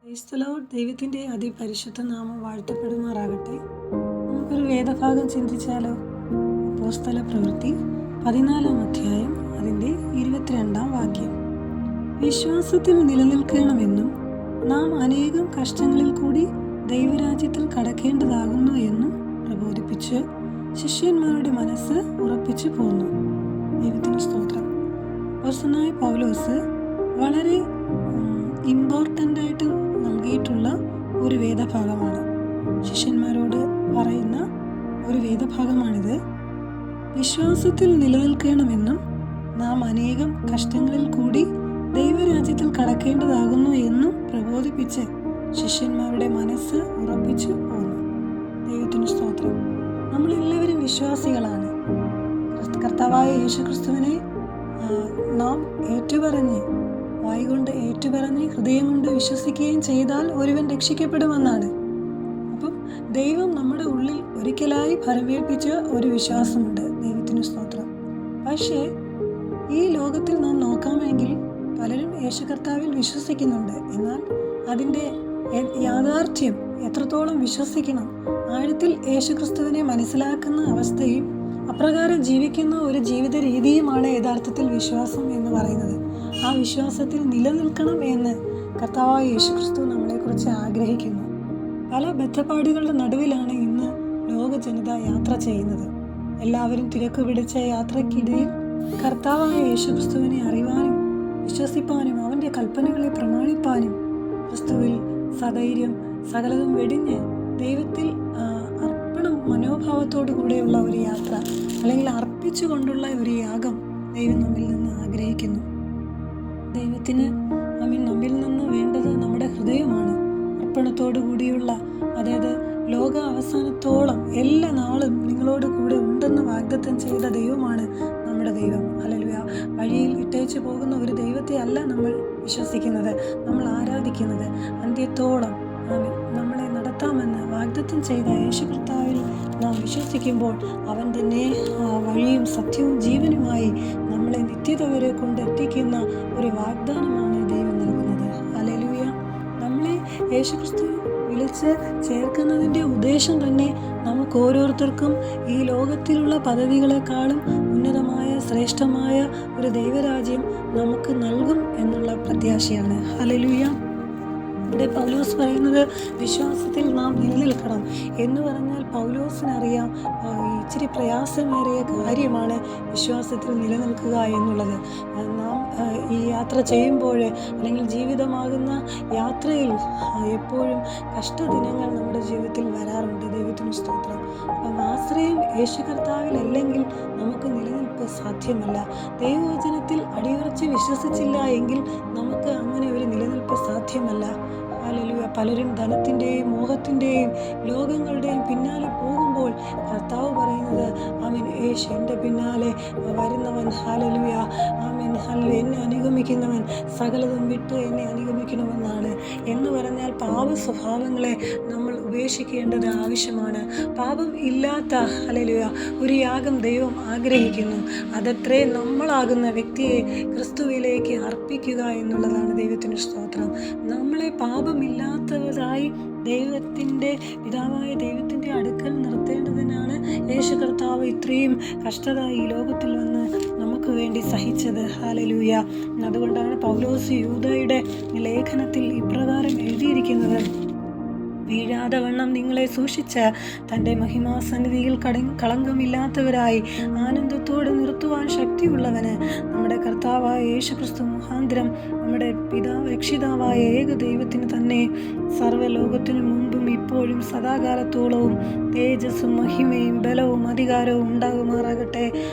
Praise the Lord. ദൈവത്തിൻ്റെ അതിപരിശുദ്ധ നാമം വാഴ്ത്തപ്പെടുമാറാകട്ടെ. നമുക്കൊരു വേദഭാഗം ചിന്തിച്ചാലോ? അപ്പോസ്തല പ്രവൃത്തി 14-ാം അധ്യായം അതിൻ്റെ 22-ാം വാക്യം. വിശ്വാസത്തിൽ നിലനിൽക്കണമെന്നും നാം അനേകം കഷ്ടങ്ങളിൽ കൂടി ദൈവരാജ്യത്തിൽ കടക്കേണ്ടതാകുന്നു എന്നും പ്രബോധിപ്പിച്ച് ശിഷ്യന്മാരുടെ മനസ്സ് ഉറപ്പിച്ചു പോന്നു. ദൈവത്തിന് സ്തോത്രം. അപ്പോസ്തലനായ പൗലോസ് വളരെ ഇമ്പോർട്ടൻ്റ് ആയിട്ട് നൽകിയിട്ടുള്ള ഒരു വേദഭാഗമാണ്. ശിഷ്യന്മാരോട് പറയുന്ന ഒരു വേദഭാഗമാണിത്. വിശ്വാസത്തിൽ നിലനിൽക്കണമെന്നും നാം അനേകം കഷ്ടങ്ങളിൽ കൂടി ദൈവരാജ്യത്തിൽ കടക്കേണ്ടതാകുന്നു എന്നും പ്രബോധിപ്പിച്ച് ശിഷ്യന്മാരുടെ മനസ്സ് ഉറപ്പിച്ചു പോന്നു. ദൈവത്തിന് സ്തോത്രം. നമ്മളെല്ലാവരും വിശ്വാസികളാണ്. കർത്താവായ യേശുക്രിസ്തുവിനെ നാം ഏറ്റുപറഞ്ഞ് വായ്കൊണ്ട് ഏറ്റുപറഞ്ഞ് ഹൃദയം കൊണ്ട് വിശ്വസിക്കുകയും ചെയ്താൽ ഒരുവൻ രക്ഷിക്കപ്പെടുമെന്നാണ്. അപ്പം ദൈവം നമ്മുടെ ഉള്ളിൽ ഒരിക്കലായി ഫലമേൽപ്പിച്ച ഒരു വിശ്വാസമുണ്ട്. ദൈവത്തിന് സ്തോത്രം. പക്ഷേ ഈ ലോകത്തിൽ നാം നോക്കാമെങ്കിൽ പലരും യേശു കർത്താവിൽ വിശ്വസിക്കുന്നുണ്ട്. എന്നാൽ അതിൻ്റെ യാഥാർത്ഥ്യം എത്രത്തോളം വിശ്വസിക്കണം, ആഴത്തിൽ യേശു ക്രിസ്തുവിനെ മനസ്സിലാക്കുന്ന അവസ്ഥയും അപ്രകാരം ജീവിക്കുന്ന ഒരു ജീവിത രീതിയുമാണ് യഥാർത്ഥത്തിൽ വിശ്വാസം എന്ന് പറയുന്നത്. ആ വിശ്വാസത്തിൽ നിലനിൽക്കണം എന്ന് കർത്താവായ യേശുക്രിസ്തു നമ്മളെക്കുറിച്ച് ആഗ്രഹിക്കുന്നു. പല ബദ്ധപ്പാടുകളുടെ നടുവിലാണ് ഇന്ന് ലോക ജനത യാത്ര ചെയ്യുന്നത്. എല്ലാവരും തിരക്ക് പിടിച്ച യാത്രയ്ക്കിടയിൽ കർത്താവായ യേശുക്രിസ്തുവിനെ അറിയുവാനും വിശ്വസിപ്പാനും അവൻ്റെ കൽപ്പനകളെ പ്രമാണിപ്പാനും ക്രിസ്തുവിൽ സധൈര്യം സകലതും വെടിഞ്ഞ് ദൈവത്തിൽ അർപ്പണം മനോഭാവത്തോടു കൂടെയുള്ള ഒരു യാത്ര, അല്ലെങ്കിൽ അർപ്പിച്ചുകൊണ്ടുള്ള ഒരു യാഗം ദൈവം നമ്മിൽ നിന്ന് ആഗ്രഹിക്കുന്നു. ദൈവത്തിന് നമ്മിൽ നിന്ന് വേണ്ടത് നമ്മുടെ ഹൃദയമാണ്. അർപ്പണത്തോടു കൂടിയുള്ള, അതായത് ലോക അവസാനത്തോളം എല്ലാ നാളും നിങ്ങളോട് കൂടെ ഉണ്ടെന്ന് വാഗ്ദത്തം ചെയ്ത ദൈവമാണ് നമ്മുടെ ദൈവം. ഹല്ലേലൂയ. വഴിയിൽ ഇട്ടേച്ചു പോകുന്ന ഒരു ദൈവത്തെ അല്ല നമ്മൾ വിശ്വസിക്കുന്നത്, നമ്മൾ ആരാധിക്കുന്നത്. അന്ത്യത്തോളം നമ്മളെ നടത്താമെന്ന് വാഗ്ദത്തം ചെയ്ത യേശു കർത്താവിൽ നാം വിശ്വസിക്കുമ്പോൾ അവൻ തന്നെ വഴിയും സത്യവും ജീവനുമായി നമ്മളെ നിത്യത വരെ കൊണ്ടെത്തിക്കുന്ന ഒരു വാഗ്ദാനമാണ് ദൈവം നൽകുന്നത്. ഹല്ലേലൂയ. നമ്മളെ യേശുക്രിസ്തു വിളിച്ച് ചേർക്കുന്നതിൻ്റെ ഉദ്ദേശം തന്നെ നമുക്ക് ഓരോരുത്തർക്കും ഈ ലോകത്തിലുള്ള പദവികളെക്കാളും ഉന്നതമായ ശ്രേഷ്ഠമായ ഒരു ദൈവരാജ്യം നമുക്ക് നൽകും എന്നുള്ള പ്രത്യാശയാണ്. ഹല്ലേലൂയ. ഇവിടെ പൗലോസ് പറയുന്നത് വിശ്വാസത്തിൽ നാം നിലനിൽക്കണം എന്ന് പറഞ്ഞാൽ പൗലോസിനറിയാം ഇച്ചിരി പ്രയാസമേറിയ കാര്യമാണ് വിശ്വാസത്തിൽ നിലനിൽക്കുക എന്നുള്ളത്. നാം ഈ യാത്ര ചെയ്യുമ്പോൾ, അല്ലെങ്കിൽ ജീവിതമാകുന്ന യാത്രയിൽ എപ്പോഴും കഷ്ടദിനങ്ങൾ നമ്മുടെ ജീവിതത്തിൽ വരാറുണ്ട്. ദൈവത്തിന് സ്തോത്രം. അപ്പം ആശ്രയം യേശു കർത്താവിൽ അല്ലെങ്കിൽ നമുക്ക് നിലനിൽപ്പ് സാധ്യമല്ല. ദൈവവചനത്തിൽ അടിയുറച്ച് വിശ്വസിച്ചില്ല എങ്കിൽ നമുക്ക് അങ്ങനെ ഒരു നിലനിൽപ്പ് സാധ്യമല്ല. ഹല്ലേലൂയ. പലരും ധനത്തിൻ്റെയും മോഹത്തിൻ്റെയും ലോകങ്ങളുടെയും പിന്നാലെ പോകുമ്പോൾ കർത്താവ് പറയുന്നത് ആമേൻ, യേശു എൻ്റെ പിന്നാലെ വരുന്നവൻ, ഹല്ലേലൂയ, ആമേൻ, ഹല്ലേലൂയ, എന്നെ അനുഗമിക്കുന്നവൻ സകലതും വിട്ട് എന്നെ അനുഗമിക്കണമെന്നാണ്. എന്ന് പറഞ്ഞാൽ പാപ സ്വഭാവങ്ങളെ നമ്മൾ ഉപേക്ഷിക്കേണ്ടത് ആവശ്യമാണ്. പാപം ഇല്ലാത്ത, ഹല്ലേലൂയ, ഒരു യാഗം ദൈവം ആഗ്രഹിക്കുന്നു. അതത്രേ നമ്മളാകുന്ന വ്യക്തിയെ ക്രിസ്തുവിലേക്ക് അർപ്പിക്കുക എന്നുള്ളതാണ്. ദൈവത്തിന് സ്തോത്രം. നമ്മളെ പാപമില്ലാത്തവരായി ദൈവത്തിൻ്റെ പിതാവായ ദൈവത്തിൻ്റെ അടുക്കൽ നിർത്തേണ്ടതിനാണ് യേശു കർത്താവ് ഇത്രയും കഷ്ടത ഈ ലോകത്തിൽ വന്ന് നമുക്ക് വേണ്ടി സഹിച്ചത്. ഹല്ലേലൂയ. അതുകൊണ്ടാണ് പൗലോസ് യൂദയുടെ ലേഖനത്തിൽ ഇപ്രകാരം എഴുതിയിരിക്കുന്നത്: വീഴാതെ വണ്ണം നിങ്ങളെ സൂക്ഷിച്ച് തൻ്റെ മഹിമാസന്നിധിയിൽ കളങ്കമില്ലാത്തവരായി ആനന്ദത്തോടെ നിർത്തുവാൻ ശക്തിയുള്ളവന് നമ്മുടെ കർത്താവായ യേശുക്രിസ്തു മുഖാന്തരം നമ്മുടെ രക്ഷിതാവായ ഏക ദൈവത്തിന് തന്നെ സർവ്വലോകത്തിനു മുമ്പും ഇപ്പോഴും സദാകാലത്തോളവും തേജസ്സും മഹിമയും ബലവും അധികാരവും ഉണ്ടാകുമാറാകട്ടെ.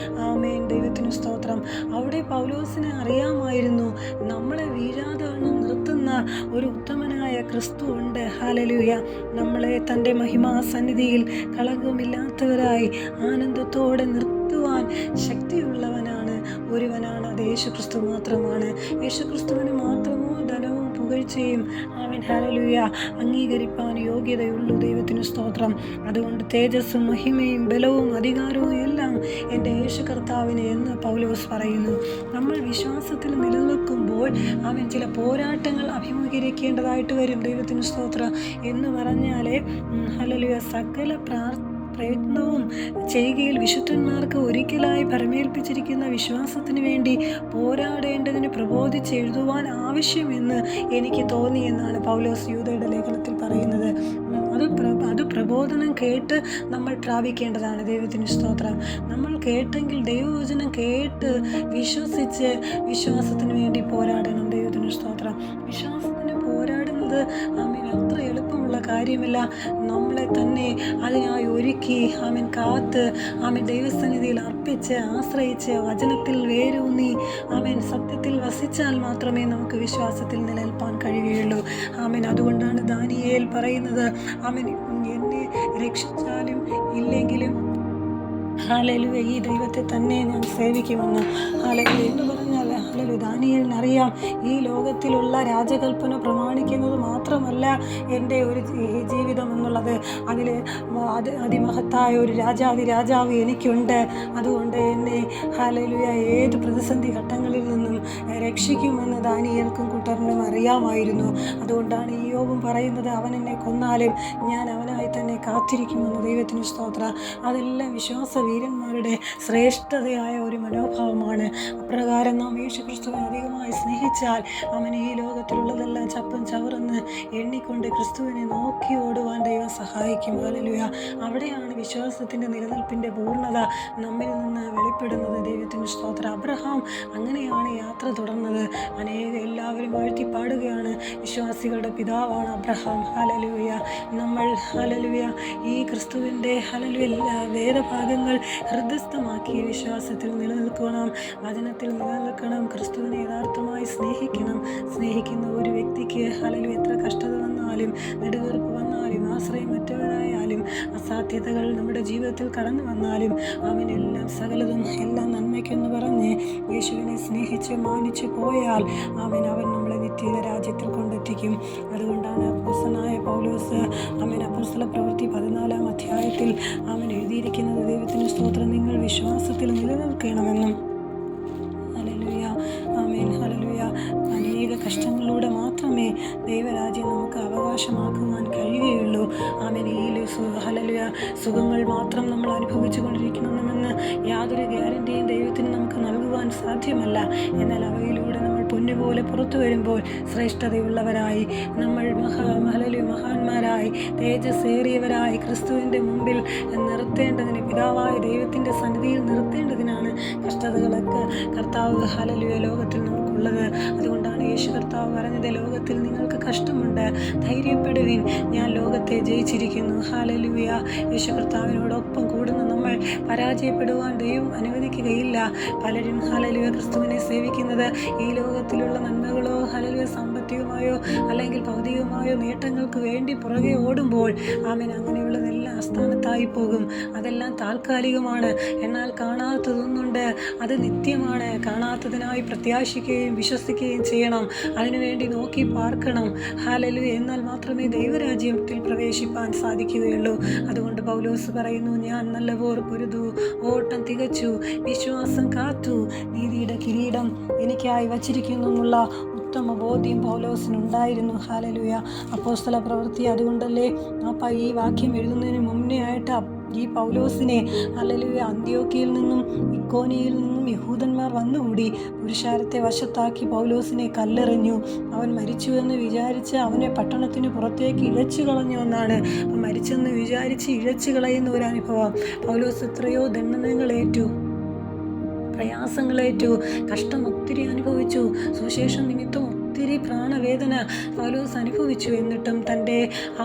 ആമേൻ. ദൈവത്തിന് സ്തോത്രം. അവിടെ പൗലോസിനെ അറിയാമായിരുന്നു നമ്മളെ വീഴാതെ വണ്ണം നിർത്തുന്ന ഒരു ഉത്തമനായ ക്രിസ്തു ഉണ്ട്. ഹല്ലേലൂയ. നമ്മളെ തൻ്റെ മഹിമാസന്നിധിയിൽ കളങ്കമില്ലാത്തവരായി ആനന്ദത്തോടെ നിർത്തുവാൻ ശക്തിയുള്ളവനാണ് ഒരുവനാണ്. അത് യേശുക്രിസ്തു മാത്രമാണ്. യേശുക്രിസ്തുവിന് മാത്രമോ ധനവും പുകഴ്ചയും ആമേൻ ഹല്ലേലൂയ അംഗീകരിപ്പാൻ യോഗ്യതയുള്ളൂ. ദൈവത്തിന് സ്തോത്രം. അതുകൊണ്ട് തേജസ്സും മഹിമയും ബലവും അധികാരവും എല്ലാം എൻ്റെ യേശു കർത്താവിന് എന്ന് പൗലോസ് പറയുന്നു. നമ്മൾ വിശ്വാസത്തിൽ നിലനിൽക്കുമ്പോൾ ആമേൻ ചില പോരാട്ടങ്ങൾ അഭിമുഖീകരിക്കേണ്ടതായിട്ട് വരും. ദൈവത്തിന് സ്തോത്രം. എന്ന് പറഞ്ഞാൽ ഹല്ലേലൂയ സകല പ്രയത്നവും ചെയ്യുകയിൽ വിശുദ്ധന്മാർക്ക് ഒരിക്കലായി പരമേൽപ്പിച്ചിരിക്കുന്ന വിശ്വാസത്തിന് വേണ്ടി പോരാടേണ്ടതിന് പ്രബോധിച്ചെഴുതുവാൻ ആവശ്യമെന്ന് എനിക്ക് തോന്നി എന്നാണ് പൗലോസ് യൂദയുടെ ലേഖനത്തിൽ പറയുന്നത്. അത് പ്രബോധനം കേട്ട് നമ്മൾ പ്രാപിക്കേണ്ടതാണ്. ദൈവത്തിന് സ്തോത്രം. നമ്മൾ കേട്ടെങ്കിൽ ദൈവവചനം കേട്ട് വിശ്വസിച്ച് വിശ്വാസത്തിന് വേണ്ടി പോരാടണം. ദൈവത്തിന് സ്തോത്രം. വിശ്വാസത്തിന് പോരാടുന്നത് ആമേൻ അത്ര എളുപ്പമുള്ള കാര്യമല്ല. നമ്മളെ തന്നെ അതിനായി ഒരുക്കി ആമേൻ കാത്ത് ആമേൻ ദൈവസന്നിധിയിൽ അർപ്പിച്ച് ആശ്രയിച്ച് വചനത്തിൽ വേരൂന്നി ആമേൻ സത്യത്തിൽ വസിച്ചാൽ മാത്രമേ നമുക്ക് വിശ്വാസത്തിൽ നിലനിൽപ്പാൻ കഴിയുകയുള്ളൂ. ആമേൻ. അതുകൊണ്ടാണ് ദാനിയേൽ പറയുന്നത് ആമേൻ എന്നെ രക്ഷിച്ചാലും ഇല്ലെങ്കിലും ഹല്ലേലൂയ ഈ ദൈവത്തെ തന്നെ ഞാൻ സേവിക്കുമെന്ന്. ഹല്ലേലൂയ എന്ന് പറഞ്ഞാൽ ഹല്ലേലൂയ ദാനിയേലിനറിയാം ഈ ലോകത്തിലുള്ള രാജകൽപ്പന പ്രമാണിക്കുന്നത് മാത്രമല്ല എൻ്റെ ഒരു ജീവിതം എന്നുള്ളത്. അതിൽ അതിമഹത്തായ ഒരു രാജാവ് എനിക്കുണ്ട്. അതുകൊണ്ട് എന്നെ ഹല്ലേലൂയ ഏത് പ്രതിസന്ധി ഘട്ടങ്ങളിൽ നിന്നും രക്ഷിക്കുമെന്ന് ദാനിയേൽക്കും കൂട്ടറിനും അറിയാമായിരുന്നു. അതുകൊണ്ടാണ് ഇയ്യോബും പറയുന്നത് അവൻ എന്നെ കൊന്നാലും ഞാൻ അവനായി തന്നെ കാത്തിരിക്കുമെന്ന്. ദൈവത്തിന് സ്തോത്രം. അതെല്ലാം വീരന്മാരുടെ ശ്രേഷ്ഠതയായ ഒരു മനോഭാവമാണ്. അപ്രകാരം നാം യേശുക്രിസ്തുവിനെ അധികമായി സ്നേഹിച്ചാൽ അവൻ ഈ ലോകത്തിലുള്ളതെല്ലാം ചപ്പും ചവറെന്ന് എണ്ണിക്കൊണ്ട് ക്രിസ്തുവിനെ നോക്കി ഓടുവാൻ ദൈവം സഹായിക്കും. ഹല്ലേലൂയ. അവിടെയാണ് വിശ്വാസത്തിൻ്റെ നിലനിൽപ്പിൻ്റെ പൂർണ്ണത നമ്മിൽ നിന്ന് വെളിപ്പെടുന്നത്. ദൈവത്തിന് സ്തോത്രം. അബ്രഹാം അങ്ങനെയാണ് യാത്ര തുടർന്നത്. എല്ലാവരും വാഴ്ത്തിപ്പാടുകയാണ് വിശ്വാസികളുടെ പിതാവാണ് അബ്രഹാം. ഹല്ലേലൂയ. നമ്മൾ ഹല്ലേലൂയ ഈ ക്രിസ്തുവിൻ്റെ ഹല്ലേലൂയ വേദഭാഗങ്ങൾ ഹൃദയസ്ഥമാക്കി വിശ്വാസത്തിൽ നിലനിൽക്കണം, വചനത്തിൽ നിലനിൽക്കണം, ക്രിസ്തുവിനെ യഥാർത്ഥമായി സ്നേഹിക്കുന്ന ഒരു വ്യക്തിക്ക് ഹല്ലേലൂയ എത്ര കഷ്ടത വന്നാലും നെടുവീർപ്പ് വന്നാലും ആശ്രയം മറ്റവരായാലും അസാധ്യതകൾ നമ്മുടെ ജീവിതത്തിൽ കടന്നു വന്നാലും അവനെല്ലാം സകലതും എല്ലാം നന്മയ്ക്കെന്ന് പറഞ്ഞ് യേശുവിനെ സ്നേഹിച്ച് മാനിച്ച് പോയാൽ അവൻ നമ്മളെ നിത്യത രാജ്യത്തിൽ കൊണ്ടെത്തിക്കും. അതുകൊണ്ടാണ് അപ്പോസ്തലനായ പൗലോസ് അപ്പോസ്തല പ്രവൃത്തി 14-ാം അധ്യായത്തിൽ എഴുതിയിരിക്കുന്നത് ദൈവത്തിന് സ്തോത്രം നിങ്ങൾ വിശ്വാസത്തിൽ നിലനിൽക്കണമെന്നും. ഹല്ലേലൂയ. ആമേൻ. ഹല്ലേലൂയ. അനേക കഷ്ടങ്ങളിലൂടെ മാത്രമേ ദൈവരാജ്യം നമുക്ക് അവകാശമാക്കുവാൻ കഴിയുകയുള്ളൂ. ആമേൻ. ഈ ഹല്ലേലൂയ സുഖങ്ങൾ മാത്രം നമ്മൾ അനുഭവിച്ചു കൊണ്ടിരിക്കണമെന്ന് യാതൊരു ഗ്യാരണ്ടിയും ദൈവത്തിന് നമുക്ക് നൽകുവാൻ സാധ്യമല്ല. എന്നാൽ അവയിലൂടെ നമ്മൾ പൊന്നുപോലെ പുറത്തു വരുമ്പോൾ ശ്രേഷ്ഠതയുള്ളവരായി നമ്മൾ മഹാന്മാരായി തേജസ്സേറിയവരായി ക്രിസ്തുവിൻ്റെ മുമ്പിൽ നിർത്തേണ്ടതിന് പിതാവായ ദൈവത്തിൻ്റെ സന്നിധിയിൽ നിർത്തേണ്ടതിനാണ് കഷ്ടതകളൊക്കെ കർത്താവ് ഹല്ലേലൂയ ലോകത്തിൽ നമുക്കുള്ളത്. അതുകൊണ്ടാണ് യേശു കർത്താവ് പറഞ്ഞത് ലോകത്തിൽ നിങ്ങൾക്ക് കഷ്ടമുണ്ട്, ധൈര്യപ്പെടുവിൻ, ഞാൻ ലോകത്തെ ജയിച്ചിരിക്കുന്നു. ഹല്ലേലൂയ. യേശു കർത്താവിനോടൊപ്പം കൂടുന്ന നമ്മൾ പരാജയപ്പെടുവാൻ ദൈവം അനുവദിക്കുകയില്ല. പലരും ഹല്ലേലൂയ ക്രിസ്തുവിനെ സേവിക്കുന്നത് ഈ ലോകത്തിലുള്ള നന്മകളോ ഹല്ലേലൂയ സാമ്പത്തികമായോ അല്ലെങ്കിൽ ഭൗതികമായോ നേട്ടങ്ങൾക്ക് വേണ്ടി പുറകെ ഓടുമ്പോൾ ആമേൻ അങ്ങനെയുള്ളതെല്ലാം അസ്ഥാനത്തായി പോകും. അതെല്ലാം താൽക്കാലികമാണ്. എന്നാൽ കാണാത്തതൊന്നുണ്ട്, അത് നിത്യമാണ്. കാണാത്തതിനായി പ്രത്യാശിക്കുകയും വിശ്വസിക്കുകയും ചെയ്യണം. അതിനുവേണ്ടി നോക്കി പാർക്കണം. ഹല്ലേലൂയ. എന്നാൽ മാത്രമേ ദൈവരാജ്യത്തിൽ പ്രവേശിപ്പാൻ സാധിക്കുകയുള്ളൂ. അതുകൊണ്ട് പൗലോസ് പറയുന്നു, ഞാൻ നല്ല പോർ പൊരുതു, ഓട്ടം തികച്ചു, വിശ്വാസം കാത്തു, നീതിയുടെ കിരീടം എനിക്കായി വച്ചിരിക്കുന്നു എന്നുള്ള ഉത്തമ ബോധ്യം പൗലോസിനുണ്ടായിരുന്നു. ഹല്ലേലൂയ. അപ്പോസ്തല പ്രവൃത്തി അതുകൊണ്ടല്ലേ ഈ വാക്യം എഴുതുന്നതിന് മുന്നേ ആയിട്ട് ഈ പൗലോസിനെ ഹല്ലേലൂയ അന്ത്യോക്യയിൽ നിന്നും ഇക്കോനിയിൽ നിന്നും യഹൂദന്മാർ വന്നുകൂടി പുരുഷാരത്തെ വശത്താക്കി പൗലോസിനെ കല്ലെറിഞ്ഞു. അവൻ മരിച്ചുവെന്ന് വിചാരിച്ച് അവനെ പട്ടണത്തിന് പുറത്തേക്ക് ഇഴച്ചു കളഞ്ഞു എന്നാണ്. അപ്പം മരിച്ചെന്ന് വിചാരിച്ച് ഇഴച്ചു കളയുന്ന ഒരു അനുഭവം. പൗലോസ് എത്രയോ ദണ്ഡനങ്ങളേറ്റു, പ്രയാസങ്ങളേറ്റു, കഷ്ടം ഒത്തിരി അനുഭവിച്ചു. സുവിശേഷം നിമിത്തം ഒത്തിരി പ്രാണവേദന പൗലോസ് അനുഭവിച്ചു. എന്നിട്ടും തൻ്റെ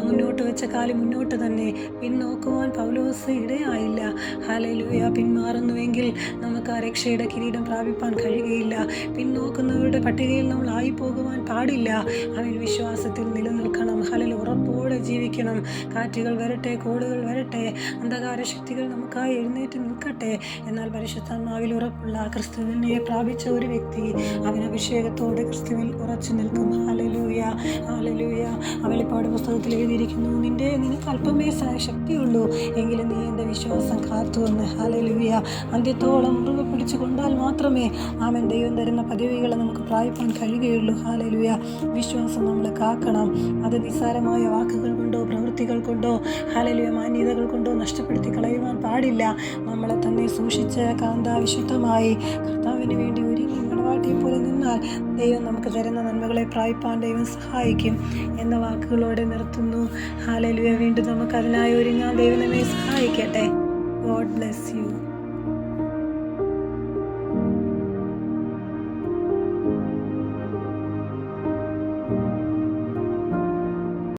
മുന്നോട്ട് വെച്ച കാലം മുന്നോട്ട് തന്നെ, പിന്നോക്കുവാൻ പൗലോസ് ഇടയായില്ല. ഹല്ലേലൂയ. പിന്മാറുന്നുവെങ്കിൽ നമുക്ക് ആ രക്ഷയുടെ കിരീടം പ്രാപിപ്പാൻ കഴിയുകയില്ല. പിന്നോക്കുന്നവരുടെ പട്ടികയിൽ നമ്മൾ ആയിപ്പോകുവാൻ പാടില്ല. അവൻ വിശ്വാസത്തിൽ നിലനിൽക്കണം. ഹല്ലേലൂയ. ഉറപ്പോടെ ജീവിക്കണം. കാറ്റുകൾ വരട്ടെ, കോളുകൾ വരട്ടെ, അന്ധകാര ശക്തികൾ നമുക്കായി എഴുന്നേറ്റ് നിൽക്കട്ടെ. എന്നാൽ പരിശുദ്ധാത്മാവിൽ ഉറപ്പുള്ള ക്രിസ്തുവിനെ പ്രാപിച്ച ഒരു വ്യക്തി അവൻ അഭിഷേകത്തോടെ ക്രിസ്തുവിൽ ഉറച്ചു നിൽക്കും. Hallelujah, hallelujah. വെളിപ്പാട് പുസ്തകത്തിൽ എഴുതിയിരിക്കുന്നു, നിനക്ക് അല്പമേ ശക്തിയുള്ളൂ, എങ്കിലും നീ എൻ്റെ വിശ്വാസം കാത്തുവന്ന്. ഹല്ലേലൂയ. അന്ത്യത്തോളം മുറുകെ പിടിച്ചു കൊണ്ടാൽ മാത്രമേ ആമേൻ ദൈവം തരുന്ന പദവികളെ നമുക്ക് പ്രാപിപ്പാൻ കഴിയുകയുള്ളൂ. ഹല്ലേലൂയ. വിശ്വാസം നമ്മൾ കാക്കണം. അത് നിസ്സാരമായ വാക്കുകൾ കൊണ്ടോ പ്രവൃത്തികൾ കൊണ്ടോ ഹല്ലേലൂയ മാന്യതകൾ കൊണ്ടോ നഷ്ടപ്പെടുത്തി കളയുവാൻ പാടില്ല. നമ്മളെ തന്നെ സൂക്ഷിച്ച് വിശുദ്ധമായി കർത്താവിന് വേണ്ടി ഒരുങ്ങി മണവാട്ടിയെ പോലെ നിന്നാൽ ദൈവം നമുക്ക് തരുന്ന നന്മകളെ പ്രാപിപ്പാൻ ദൈവം സഹായിക്കും എന്ന വാക്കുകളോടെ നിർത്തുന്നു. ഹല്ലേലൂയ. വീണ്ടും നമുക്ക് അതിനായി ഒരുങ്ങാൻ ദൈവം നമ്മെ സഹായിക്കട്ടെ. God bless you.